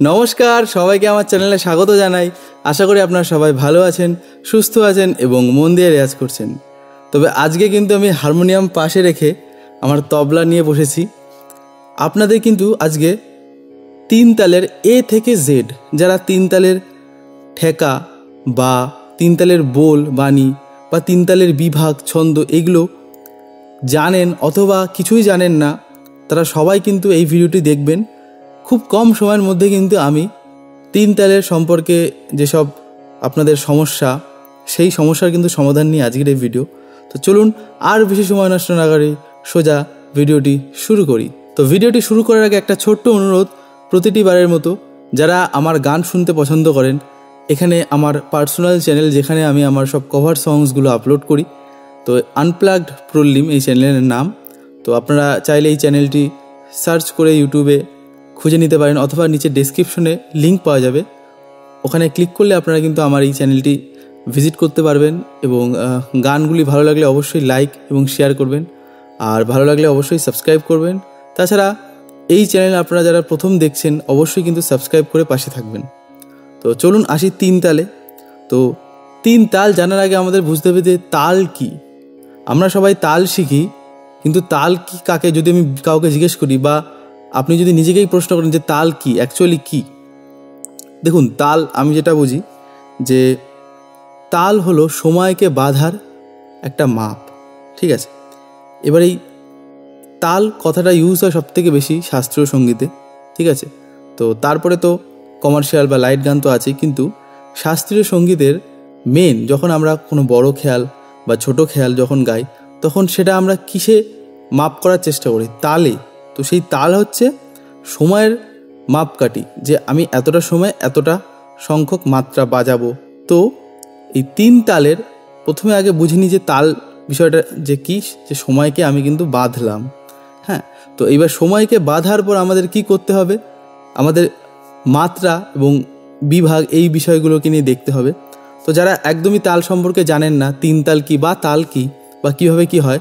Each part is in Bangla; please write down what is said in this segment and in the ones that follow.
নমস্কার, সবাইকে আমার চ্যানেলে স্বাগত জানাই। আশা করি আপনারা সবাই ভালো আছেন, সুস্থ আছেন এবং মন দিয়ে রেয়াজ করছেন। তবে আজকে কিন্তু আমি হারমোনিয়াম পাশে রেখে আমার তবলা নিয়ে বসেছি। আপনাদের কিন্তু আজকে তিন তালের এ থেকে জেড, যারা তিন তালের ঠেকা বা তিন তালের বোল বাণী বা তিন তালের বিভাগ ছন্দ এগুলো জানেন অথবা কিছুই জানেন না, তারা সবাই কিন্তু এই ভিডিওটি দেখবেন। খুব কম সময়ের মধ্যে কিন্তু আমি তিন তালের সম্পর্কে যেসব আপনাদের সমস্যা, সেই সমস্যার কিন্তু সমাধান নিয়ে আজকের এই ভিডিও। তো চলুন আর বেশি সময় নষ্ট না করে সোজা ভিডিওটি শুরু করি। তো ভিডিওটি শুরু করার আগে একটা ছোট্ট অনুরোধ, প্রতিটি বারের মতো যারা আমার গান শুনতে পছন্দ করেন, এখানে আমার পার্সোনাল চ্যানেল যেখানে আমি আমার সব কভার সংসগুলো আপলোড করি, তো আনপ্লাগড প্রলিম এই চ্যানেলের নাম। তো আপনারা চাইলে এই চ্যানেলটি সার্চ করে ইউটিউবে খুঁজে নিতে পারেন অথবা নিচে ডেসক্রিপশনে লিঙ্ক পাওয়া যাবে, ওখানে ক্লিক করলে আপনারা কিন্তু আমার এই চ্যানেলটি ভিজিট করতে পারবেন। এবং গানগুলি ভালো লাগলে অবশ্যই লাইক এবং শেয়ার করবেন, আর ভালো লাগলে অবশ্যই সাবস্ক্রাইব করবেন। তাছাড়া এই চ্যানেল আপনারা যারা প্রথম দেখছেন অবশ্যই কিন্তু সাবস্ক্রাইব করে পাশে থাকবেন। তো চলুন আসি তিন তালে। তো তিন তাল জানার আগে আমাদের বুঝতে হবে যে তাল কি। আমরা সবাই তাল শিখি, কিন্তু তাল কি কাকে যদি আমি কাউকে জিজ্ঞেস করি বা আপনি যদি নিজেকেই প্রশ্ন করেন যে তাল কি, অ্যাকচুয়ালি কি, দেখুন তাল আমি যেটা বুঝি যে তাল হলো সময়কে বাঁধার একটা মাপ, ঠিক আছে। এবার এই তাল কথাটা ইউজ হয় সবথেকে বেশি শাস্ত্রীয় সঙ্গীতে, ঠিক আছে। তো তারপরে তো কমার্শিয়াল বা লাইট গান তো আছে, কিন্তু শাস্ত্রীয় সঙ্গীতের মেন যখন আমরা কোনো বড় খেয়াল বা ছোট খেয়াল যখন গাই, তখন সেটা আমরা কিসে মাপ করার চেষ্টা করি? তালে। তো সেই তাল হচ্ছে সময়ের মাপকাঠি, যে আমি এতটা সময় এতটা সংখ্যক মাত্রা বাজাবো। তো এই তিন তালের প্রথমে আগে বুঝিনি যে তাল বিষয়টা যে কী, যে সময়কে আমি কিন্তু বাঁধলাম। হ্যাঁ, তো এইবার সময়কে বাঁধার পর আমাদের কি করতে হবে? আমাদের মাত্রা এবং বিভাগ এই বিষয়গুলোকে নিয়ে দেখতে হবে। তো যারা একদমই তাল সম্পর্কে জানেন না, তিন তাল কি বা তাল কি বা কীভাবে কি হয়,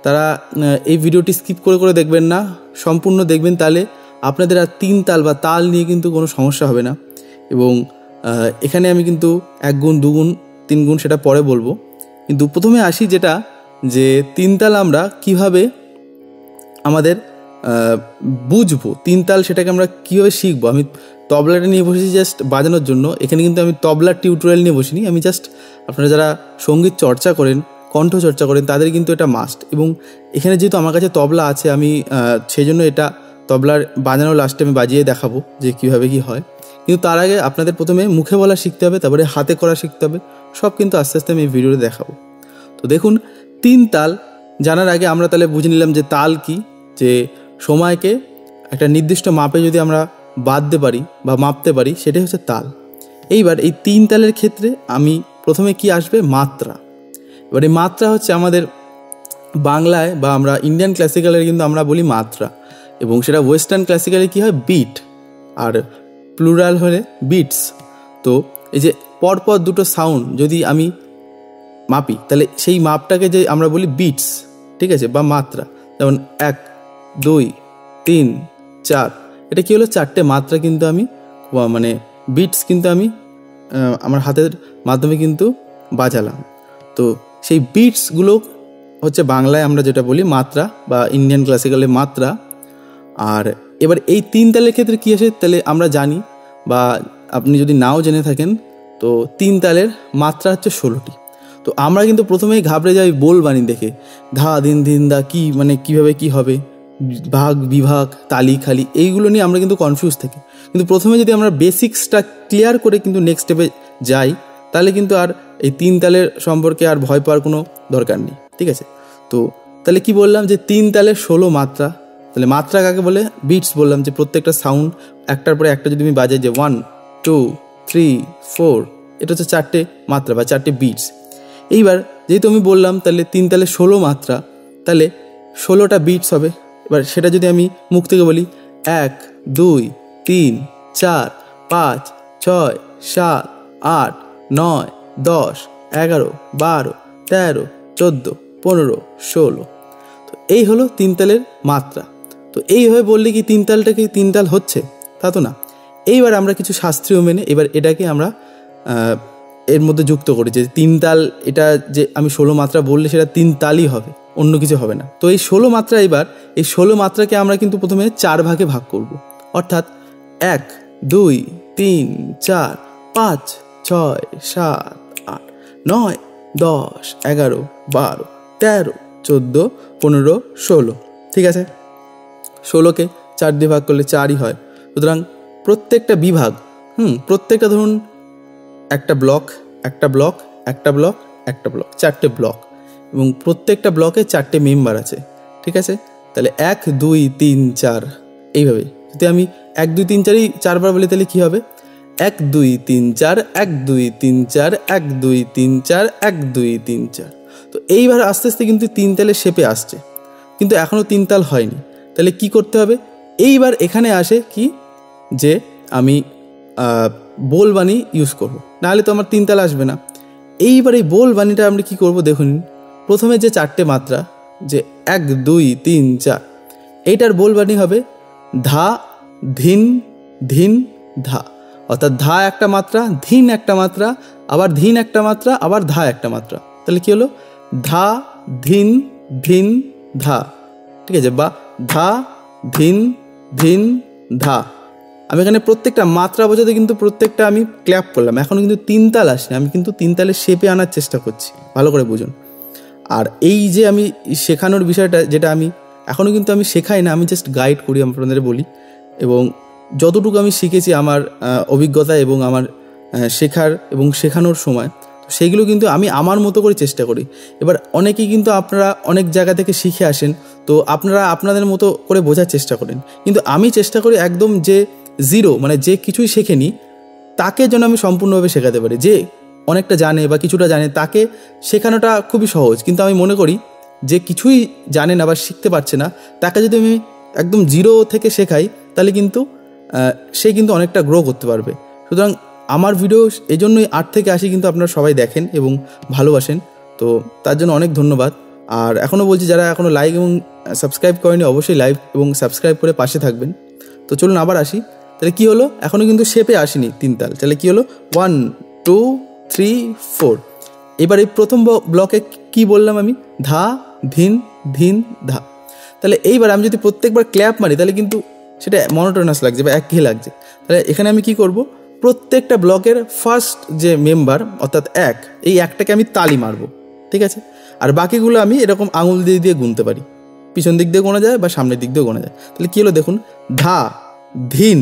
তারা এই ভিডিওটি স্কিপ করে করে দেখবেন না, সম্পূর্ণ দেখবেন। তাহলে আপনাদের আর তিন তাল বা তাল নিয়ে কিন্তু কোনো সমস্যা হবে না। এবং এখানে আমি কিন্তু এক গুণ, দুগুণ, তিন গুণ সেটা পরে বলবো। কিন্তু প্রথমে আসি যেটা, যে তিন তাল আমরা কিভাবে আমাদের বুঝবো, তিন তাল সেটাকে আমরা কীভাবে শিখবো। আমি তবলাটা নিয়ে বসেছি জাস্ট বাজানোর জন্য, এখানে কিন্তু আমি তবলার টিউটোরিয়াল নিয়ে বসিনি। আমি জাস্ট আপনারা যারা সঙ্গীত চর্চা করেন, কণ্ঠ চর্চা করেন, তাদের কিন্তু এটা মাস্ট। এবং এখানে যেহেতু আমার কাছে তবলা আছে, আমি সেই জন্য এটা তবলার বাজানো লাস্টে আমি বাজিয়ে দেখাবো যে কীভাবে কি হয়। কিন্তু তার আগে আপনাদের প্রথমে মুখে বলা শিখতে হবে, তারপরে হাতে করা শিখতে হবে। সব কিন্তু আস্তে আস্তে আমি এই ভিডিওতে দেখাবো। তো দেখুন, তিন তাল জানার আগে আমরা তাহলে বুঝে নিলাম যে তাল কি, যে সময়কে একটা নির্দিষ্ট মাপে যদি আমরা বাঁধতে পারি বা মাপতে পারি, সেটাই হচ্ছে তাল। এইবার এই তিন তালের ক্ষেত্রে আমি প্রথমে কি আসবে? মাত্রা। এবার এই মাত্রা হচ্ছে আমাদের বাংলায় বা আমরা ইন্ডিয়ান ক্লাসিক্যালের কিন্তু আমরা বলি মাত্রা, এবং সেটা ওয়েস্টার্ন ক্লাসিক্যালে কী হয়? বিট, আর প্লুরাল হলে বিটস। তো এই যে পরপর দুটো সাউন্ড যদি আমি মাপি, তাহলে সেই মাপটাকে যে আমরা বলি বিটস, ঠিক আছে, বা মাত্রা। যেমন 1, 2, 3, 4, এটা কী হলো? চারটে মাত্রা কিন্তু আমি মানে বিটস কিন্তু আমি আমার হাতের মাধ্যমে কিন্তু বাজালাম। তো সেই বিটসগুলো হচ্ছে বাংলায় আমরা যেটা বলি মাত্রা বা ইন্ডিয়ান ক্লাসিক্যালে মাত্রা। আর এবার এই তিন তালের ক্ষেত্রে কী আসে, তাহলে আমরা জানি, বা আপনি যদি নাও জেনে থাকেন, তো তিন তালের মাত্রা হচ্ছে 16টি। তো আমরা কিন্তু প্রথমেই ঘাবড়ে যাই বোল বাণী দেখে, ধা দিন দিন দা, কি মানে কীভাবে কি হবে, ভাগ বিভাগ তালি খালি, এইগুলো নিয়ে আমরা কিন্তু কনফিউজ থাকি। কিন্তু প্রথমে যদি আমরা বেসিক্সটা ক্লিয়ার করে কিন্তু নেক্সট স্টেপে যাই, তাহলে কিন্তু আর এই তিন তালের সম্পর্কে আর ভয় পাওয়ার কোনো দরকার নেই, ঠিক আছে। তো তাহলে কি বললাম, যে তিন তালের 16 মাত্রা। তাহলে মাত্রা কাকে বলে? বিটস বললাম, যে প্রত্যেকটা সাউন্ড একটার পরে একটা যদি আমি বাজাই, যে 1, 2, 3, 4, এটা হচ্ছে চারটে মাত্রা বা চারটে বিটস। এইবার যেহেতু আমি বললাম তাহলে তিন তালে 16 মাত্রা, তাহলে 16টা বিটস হবে। এবার সেটা যদি আমি মুখ থেকে বলি, 1, 2, 3, 4, 5, 6, 7, 8, 9, 10, 11, 12, 13, 14, 15, 16। তো এই হলো তিন তালের মাত্রা। তো এইভাবে বললে কি তিন তালটা কি তিন তাল হচ্ছে? তা তো না। এইবার আমরা কিছু শাস্ত্রীয় মেনে এবার এটাকে আমরা এর মধ্যে যুক্ত করি যে 3 তাল, এটা যে আমি 16 মাত্রা বললে সেটা 3 তালই হবে, অন্য কিছু হবে না। তো এই 16 মাত্রা, এবার এই 16 মাত্রাকে আমরা কিন্তু প্রথমে 4 ভাগে ভাগ করব, অর্থাৎ 1 2 3 4 5 6 7 8 9 10 11 12 13 14 15 16। ঠিক আছে, 16কে 4 দিয়ে ভাগ করলে 4ই হয়। সুতরাং প্রত্যেকটা বিভাগ, প্রত্যেকটা ধরুন একটা ব্লক, একটা ব্লক, একটা ব্লক, একটা ব্লক, 4টে ব্লক, এবং প্রত্যেকটা ব্লকে 4টে মেম্বার আছে। ঠিক আছে, তাহলে 1 2 3 4 এইভাবে যদি আমি 1 2 3 4ই 4বার বলি তাহলে কী হবে? 1 2 3 4 1 2 3 4 1 2 3 4 1 2 3 4। তো এইবার আস্তে আস্তে কিন্তু 3 তালের শেপে আসছে, কিন্তু এখনও 3 তাল হয়নি। তাহলে কি করতে হবে? এইবার এখানে আসে কি, যে আমি বোল বাণী ইউজ করব, নাহলে তো আমার 3 তাল আসবে না। এইবার এই বোল বাণীটা আমরা কী করব দেখুন। প্রথমে যে 4টে মাত্রা, যে 1 2 3 4, এইটার বোল বাণী হবে ধা ধিন ধিন ধা, অর্থাৎ ধা একটা মাত্রা, ধিন একটা মাত্রা, আবার ধিন একটা মাত্রা, আবার ধা একটা মাত্রা। তাহলে কী হলো? ধা ধিন ধিন ধা। ঠিক আছে, বা ধা ধিন ধিন ধা। আমি এখানে প্রত্যেকটা মাত্রা বোঝাতে কিন্তু প্রত্যেকটা আমি ক্ল্যাপ করলাম, এখনও কিন্তু 3 তাল আসেনি, আমি কিন্তু 3 তালের শেপে আনার চেষ্টা করছি, ভালো করে বুঝুন। আর এই যে আমি শেখানোর বিষয়টা, যেটা আমি এখনও কিন্তু আমি শেখাই না, আমি জাস্ট গাইড করি, আপনাদের বলি, এবং যতটুকু আমি শিখেছি আমার অভিজ্ঞতা এবং আমার শেখার এবং শেখানোর সময়, সেইগুলো কিন্তু আমি আমার মতো করে চেষ্টা করি। এবার অনেকেই কিন্তু আপনারা অনেক জায়গা থেকে শিখে আসেন, তো আপনারা আপনাদের মতো করে বোঝার চেষ্টা করেন, কিন্তু আমি চেষ্টা করি একদম যে জিরো, মানে যে কিছুই শেখেনি তাকে যেন আমি সম্পূর্ণভাবে শেখাতে পারি। যে অনেকটা জানে বা কিছুটা জানে তাকে শেখানোটা খুবই সহজ, কিন্তু আমি মনে করি যে কিছুই জানে না বা শিখতে পারছে না, তাকে যদি আমি একদম জিরো থেকে শেখাই তাহলে কিন্তু সে কিন্তু অনেকটা গ্রো করতে পারবে। সুতরাং আমার ভিডিও এই জন্যই 8 থেকে 80 কিন্তু আপনারা সবাই দেখেন এবং ভালোবাসেন, তো তার জন্য অনেক ধন্যবাদ। আর এখনও বলছি, যারা এখনও লাইক এবং সাবস্ক্রাইব করেনি অবশ্যই লাইক এবং সাবস্ক্রাইব করে পাশে থাকবেন। তো চলুন আবার আসি। তাহলে কী হলো? এখনও কিন্তু শেপে আসেনি 3 তাল। তাহলে কী হলো? 1 2 3 4। এবার এই প্রথম ব্লকে কি বললাম আমি? ধা ধিন ধিন ধা। তাহলে এইবার আমি যদি প্রত্যেকবার ক্ল্যাপ মারি তাহলে কিন্তু সেটা মনোটোনাস লাগছে বা একঘেয়ে লাগছে। তাহলে এখানে আমি কি করব? প্রত্যেকটা ব্লকের ফার্স্ট যে মেম্বার অর্থাৎ 1, এই 1টাকে আমি তালি মারবো। ঠিক আছে, আর বাকিগুলো আমি এরকম আঙুল দিয়ে দিয়ে গুনতে পারি, পিছন দিক দিয়ে গোনা যায় বা সামনের দিক দিয়ে গোনা যায়। তাহলে কী হলো দেখুন? ধা ধিন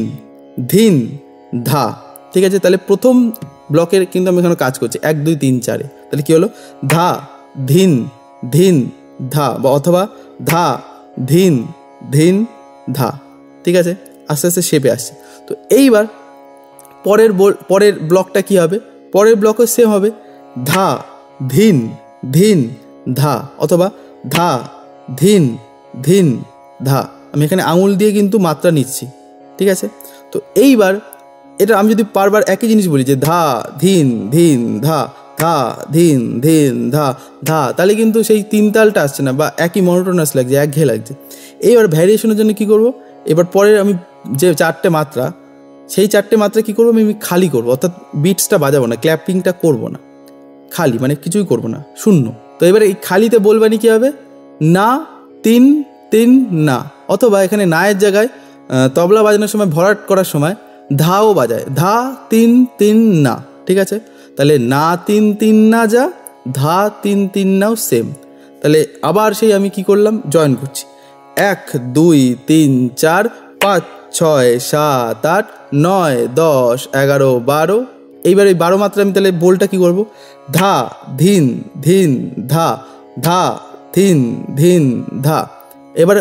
ধিন ধা। ঠিক আছে, তাহলে প্রথম ব্লকের কিন্তু আমি এখানে কাজ করছি 1 2 3 4-এ। তাহলে কী হলো? ধা ধিন ধিন ধা, বা অথবা ধা ধিন ধিন ধা। ঠিক আছে, আস্তে আস্তে শেপে আসছে। তো এইবার পরের ব্লকটা কি হবে? পরের ব্লকও সেম হবে, ধা ধিন ধিন ধা, অথবা ধা ধিন ধিন ধা। আমি এখানে আঙুল দিয়ে কিন্তু মাত্রা নিচ্ছি। ঠিক আছে, তো এইবার এটা আমি যদি বারবার একই জিনিস বলি যে ধা ধিন ধিন ধা, ধা ধিন ধিন ধা ধা, তাহলে কিন্তু সেই 3 তালটা আসছে না বা একই মনোটোনাস লাগছে, একঘেয়ে লাগছে। এইবার ভ্যারিয়েশনের জন্য কি করব? এবার পরের আমি যে 4টে মাত্রা, সেই 4টে মাত্রা কী করবো? আমি খালি করবো, অর্থাৎ বিটসটা বাজাবো না, ক্ল্যাপিংটা করবো না, খালি, মানে কিছুই করবো না, শূন্য। তো এবারে এই খালিতে বলবানি কী হবে? না তিন তিন না, অথবা এখানে নায়ের জায়গায় তবলা বাজানোর সময় ভরাট করার সময় ধাও বাজায়, ধা তিন তিন না। ঠিক আছে, তাহলে না তিন তিন না যা, ধা তিন তিন নাও সেম। তাহলে আবার সেই আমি কি করলাম? জয়েন করছি, 1 2 3 4 5 6 7 8 9 10 11 12। এইবার এই 12 মাত্রা আমি তাহলে বোলটা কী করবো? ধা ধিন ধিন ধা, ধা ধিন ধিন ধা। এবারে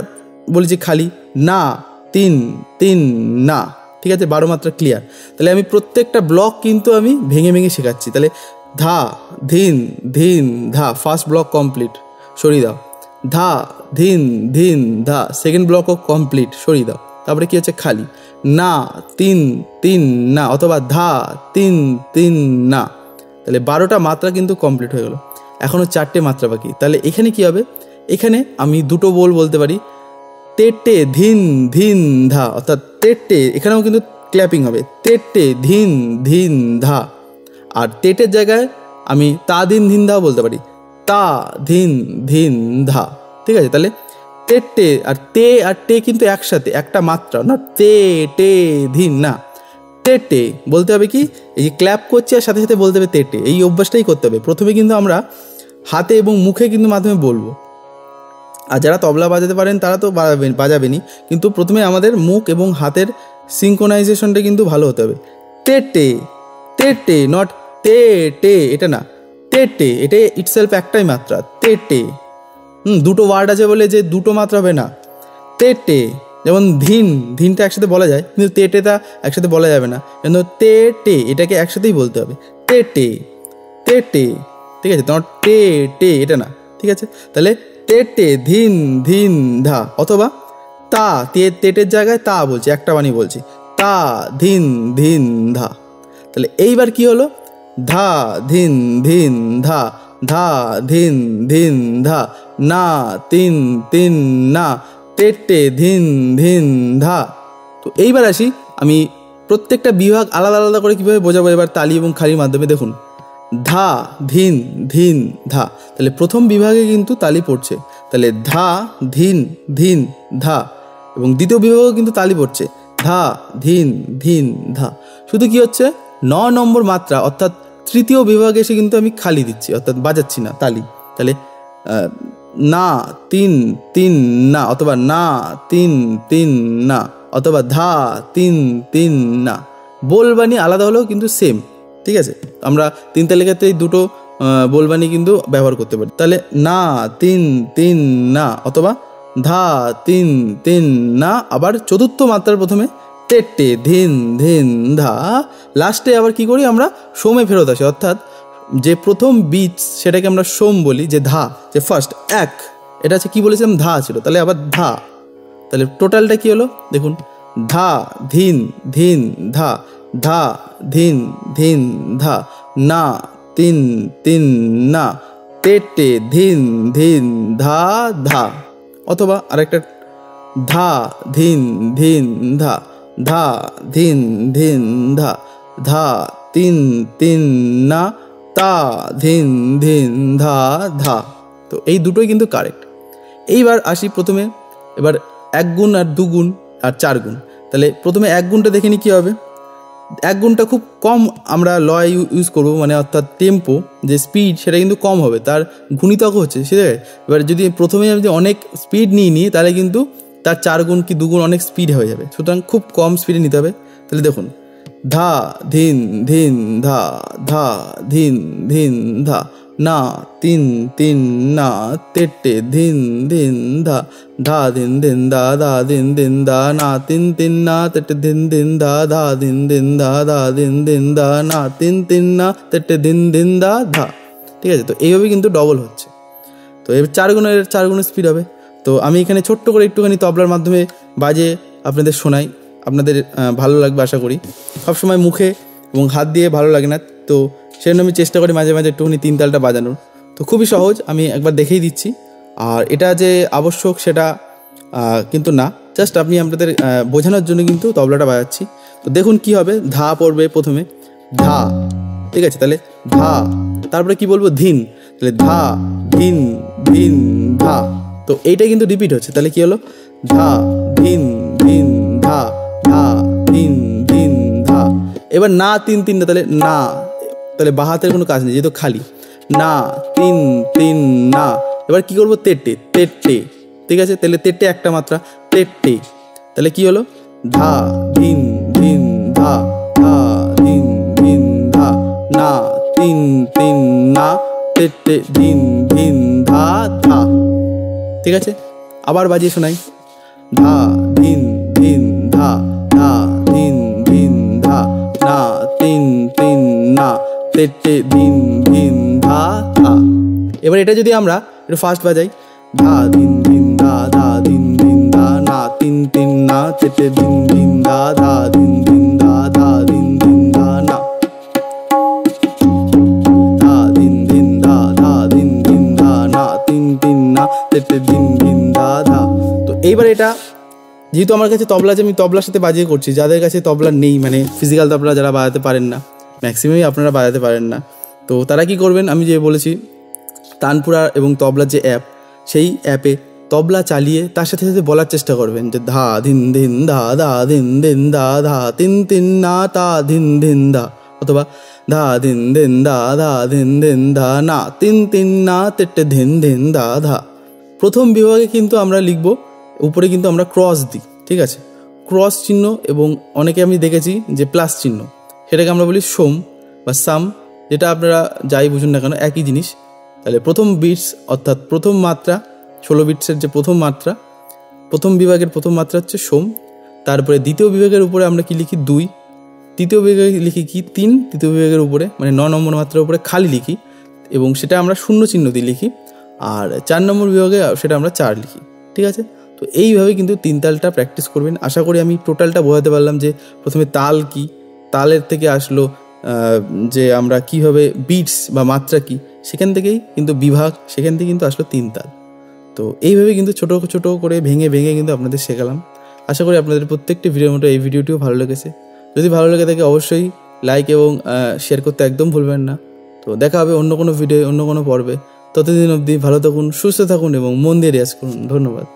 বলেছি খালি না তিন তিন না। ঠিক আছে, 12 মাত্রা ক্লিয়ার। তাহলে আমি প্রত্যেকটা ব্লক কিন্তু আমি ভেঙে ভেঙে শেখাচ্ছি। তাহলে ধা ধিন ধিন ধা, ফার্স্ট ব্লক কমপ্লিট, সরিয়ে দাও। ধা ধিন ধিন ধা, সেকেন্ড ব্লকও কমপ্লিট, সরিয়ে দাও। তারপরে কী হচ্ছে? খালি না তিন তিন না, অথবা ধা তিন তিন না। তাহলে 12টা মাত্রা কিন্তু কমপ্লিট হয়ে গেল, এখনও 4টে মাত্রা বাকি। তাহলে এখানে কি হবে? এখানে আমি বলতে পারি, তেটে ধিন ধিন ধা, অর্থাৎ তেটে, এখানেও কিন্তু ক্ল্যাপিং হবে, তেটে ধিন ধিন ধা। আর তেটের জায়গায় আমি তা ধিন ধিন ধাও বলতে পারি, তা ধিন ধিন ধা। ঠিক আছে, তাহলে তেটে আর টে কিন্তু একসাথে, একটা মাত্রা, না তে টে ধিন না, তেটে বলতে হবে কি, এই যে ক্ল্যাপ করছি আর সাথে সাথে বলতে হবে তেটে, এই অভ্যাসটাই করতে হবে। প্রথমে কিন্তু আমরা হাতে এবং মুখে কিন্তু মাধ্যমে বলবো, আর যারা তবলা বাজাতে পারেন তারা তো বাজাবেনই, কিন্তু প্রথমে আমাদের মুখ এবং হাতের সিঙ্ক্রোনাইজেশনটা কিন্তু ভালো হতে হবে। তেটে তেটে, নট টে টে, এটা না, তেটে, এটা ইটসেলফ একটাই মাত্রা, তেটে। দুটো ওয়ার্ড আছে বলে যে দুটো মাত্রা হবে না, তেটে। যেমন ধিনটা একসাথে বলা যায়, কিন্তু তেটেটা একসাথে বলা যাবে না, কিন্তু তেটে এটাকে একসাথেই বলতে হবে, তেটে তেটে। ঠিক আছে, তোমার টে এটা না, ঠিক আছে। তাহলে তেটে ধিন ধিন ধা, অথবা তা, তেটের জায়গায় তা বলছি, একটা বাণী বলছি, তা ধিন ধিন ধা। তাহলে এইবার কি হলো, ধা ধিন ধিন ধা, ধা ধিন ধিন ধা, না তিন তিন না, তেটে ধিন ধিন ধা। তো এইবার আসি, আমি প্রত্যেকটা বিভাগ আলাদা আলাদা করে কীভাবে বোঝাবো এবার তালি এবং খালির মাধ্যমে। দেখুন, ধা ধিন ধিন ধা, তাহলে প্রথম বিভাগে কিন্তু তালি পড়ছে, তাহলে ধা ধিন ধিন ধা। এবং দ্বিতীয় বিভাগেও কিন্তু তালি পড়ছে, ধা ধিন ধিন ধা। শুধু কি হচ্ছে, 9 নম্বর মাত্রা, অর্থাৎ তৃতীয় বিভাগে এসে কিন্তু আমি খালি দিচ্ছি, অর্থাৎ বাজাচ্ছি না তালি। তাহলে না তিন তিন না, অথবা না তিন তিন না, অথবা ধা তিন তিন না। বোলবাণী আলাদা হলেও কিন্তু সেম, ঠিক আছে। আমরা তিন তালের ক্ষেত্রে এই দুটো বোলবাণী কিন্তু ব্যবহার করতে পারি। তাহলে না তিন তিন না, অথবা ধা তিন তিন না। আবার চতুর্থ মাত্রার প্রথমে তেটে ধিন ধিন ধা। লাস্টে আবার কি করি, আমরা সোমে ফেরত আসি, অর্থাৎ যে প্রথম বিট সেটাকে আমরা সোম বলি, যে ধা, যে ফার্স্ট এক, এটা হচ্ছে কী বলেছিলাম, ধা ছিল, তাহলে আবার ধা। তাহলে টোটালটা কী হলো দেখুন, ধা ধিন ধিন ধা, ধা ধিন ধিন ধা, না তিন তিন না, তেটে ধিন ধিন ধা ধা। অথবা আরেকটা, ধা ধিন ধিন ধা, ধা ধিন ধিন ধা, ধা তিন তিন না, তা ধিন ধিন ধা ধা। তো এই দুটোই কিন্তু কারেক্ট। এইবার আসি প্রথমে, এবার 1 গুণ আর 2 গুণ আর 4 গুণ। তাহলে প্রথমে 1 গুণটা দেখে নি কী হবে। 1 গুণটা খুব কম আমরা লয় ইউজ করবো, মানে অর্থাৎ টেম্পো যে স্পিড সেটা কিন্তু কম হবে, তার গুণিতক হচ্ছে সেটা। এবার যদি প্রথমে আমি যদি অনেক স্পিড নিই তাহলে কিন্তু তার 4 গুণ কি 2 গুণ অনেক স্পিড হয়ে যাবে, সুতরাং খুব কম স্পিডে নিতে হবে। তাহলে দেখুন, ধা ধিন ধিন ধা, ধা ধিন ধিন ধা, না তিন তিন না, তেটে ধিন ধিন ধা, ধা ধিন ধিন ধা, ধা ধিন ধিন ধা, না তিন তিন না, তেটে ধিন ধিন ধা, ধা ধিন ধিন ধা, ধা ধিন ধিন ধা, না তিন তিন না, তেটে ধিন ধিন ধা ধা। ঠিক আছে, তো এইভাবে কিন্তু ডবল হচ্ছে। তো এবার 4 গুণের স্পিড হবে। তো আমি এখানে ছোট্ট করে একটুখানি তবলার মাধ্যমে বাজে আপনাদের শোনাই, আপনাদের ভালো লাগবে আশা করি। সবসময় মুখে এবং হাত দিয়ে ভালো লাগে না, তো সেজন্য আমি চেষ্টা করি মাঝে মাঝে একটুখানি 3 তালটা বাজানোর। তো খুবই সহজ, আমি একবার দেখেই দিচ্ছি। আর এটা যে আবশ্যক সেটা কিন্তু না, জাস্ট আপনি আপনাদের বোঝানোর জন্য কিন্তু তবলাটা বাজাচ্ছি। তো দেখুন কি হবে, ধা পড়বে প্রথমে, ধা, ঠিক আছে। তাহলে ধা, তারপরে কি বলবো, ধিন, তাহলে ধা ধিন ধিন ধা। তো এইটা কিন্তু রিপিট হচ্ছে, তাহলে কি হলো, ধা ধিন ধিন ধা, ধা ধিন ধিন ধা। এবার না তিন তিনটা, তাহলে না, তাহলে বা হাতের কোনো কাজ নেই যেহেতু খালি, না তিন তিন না। এবার কি করবো, তেটে তেটে, ঠিক আছে। তাহলে তেটে একটা মাত্রা, তেটে, তাহলে কি হলো, ধা ধিন ধিন ধা, ধা ধিন ধিন ধা, না তিন তিন না, তেটে ধিন ধিন ধা ধা। ঠিক আছে, আবার বাজিয়ে শোনাই, ধা ধিন ধিন ধা, ধা ধিন ধিন ধা, না তিন তিন না, তেটে ধিন ধিন ধা ধা। এবার এটা যদি আমরা একটু ফাস্ট বাজাই, ধা ধিন ধিন ধা, ধা ধিন ধিন ধা, না তিন তিন না, তেটে ধিন ধিন ধা, ধা ধিন ধিন ধা, ধা ধিন ধিন ধা না, ধা ধিন ধিন ধা, ধা ধিন ধিন ধা, না তিন তিন না, তেটে ধিন ধিন ধা ধা। তো এইবার এটা যেহেতু আমার কাছে তবলা আছে, আমি তবলার সাথে বাজিয়ে করছি। যাদের কাছে তবলা নেই, মানে ফিজিক্যাল তবলা যারা বাজাতে পারেন না, ম্যাক্সিমামই আপনারা বাজাতে পারেন না, তো তারা কি করবেন, আমি যে বলেছি তানপুরা এবং তবলার যে অ্যাপ, সেই অ্যাপে তবলা চালিয়ে তার সাথে সাথে বলার চেষ্টা করবেন যে ধা ধিন ধিন ধা ধা ধিন ধিন ধা ধা তিন তিন না তা ধিন ধিন ধা, অথবা ধা ধিন ধিন ধা ধা ধিন ধিন ধা না তিন তিন না তেটে ধিন ধিন ধা ধা। প্রথম বিভাগে কিন্তু আমরা লিখব, উপরে কিন্তু আমরা ক্রস দিই, ঠিক আছে, ক্রস চিহ্ন, এবং অনেকে আমি দেখেছি যে প্লাস চিহ্ন, সেটাকে আমরা বলি সোম বা সাম, যেটা আপনারা যাই বুঝুন না কেন একই জিনিস। তাহলে প্রথম বিটস অর্থাৎ প্রথম মাত্রা, 16 বিটসের যে প্রথম মাত্রা, প্রথম বিভাগের প্রথম মাত্রা হচ্ছে সোম। তারপরে দ্বিতীয় বিভাগের উপরে আমরা কি লিখি 2, তৃতীয় বিভাগে লিখি কি 3, তৃতীয় বিভাগের উপরে মানে 9 নম্বর মাত্রার উপরে খালি লিখি, এবং সেটা আমরা শূন্য চিহ্ন দিয়ে লিখি। আর 4 নম্বর বিভাগে সেটা আমরা 4 লিখি, ঠিক আছে। তো এইভাবে কিন্তু 3 তালটা প্র্যাকটিস করবেন। আশা করি আমি টোটালটা বোঝাতে পারলাম যে প্রথমে তাল কি, তালের থেকে আসলো যে আমরা কীভাবে বিটস বা মাত্রা কি, সেখান থেকেই কিন্তু বিভাগ, সেখান থেকে কিন্তু আসলো 3 তাল। তো এইভাবে কিন্তু ছোটো ছোটো করে ভেঙে ভেঙে কিন্তু আপনাদের শেখালাম। আশা করি আপনাদের প্রত্যেকটি ভিডিওর মতো এই ভিডিওটিও ভালো লেগেছে। যদি ভালো লেগে থাকে অবশ্যই লাইক এবং শেয়ার করতে একদম ভুলবেন না। তো দেখা হবে অন্য কোনো ভিডিও, অন্য কোনো পর্বে। ততদিন অবধি ভালো থাকুন, সুস্থ থাকুন এবং মন দিয়ে রেয়াজ করুন। ধন্যবাদ।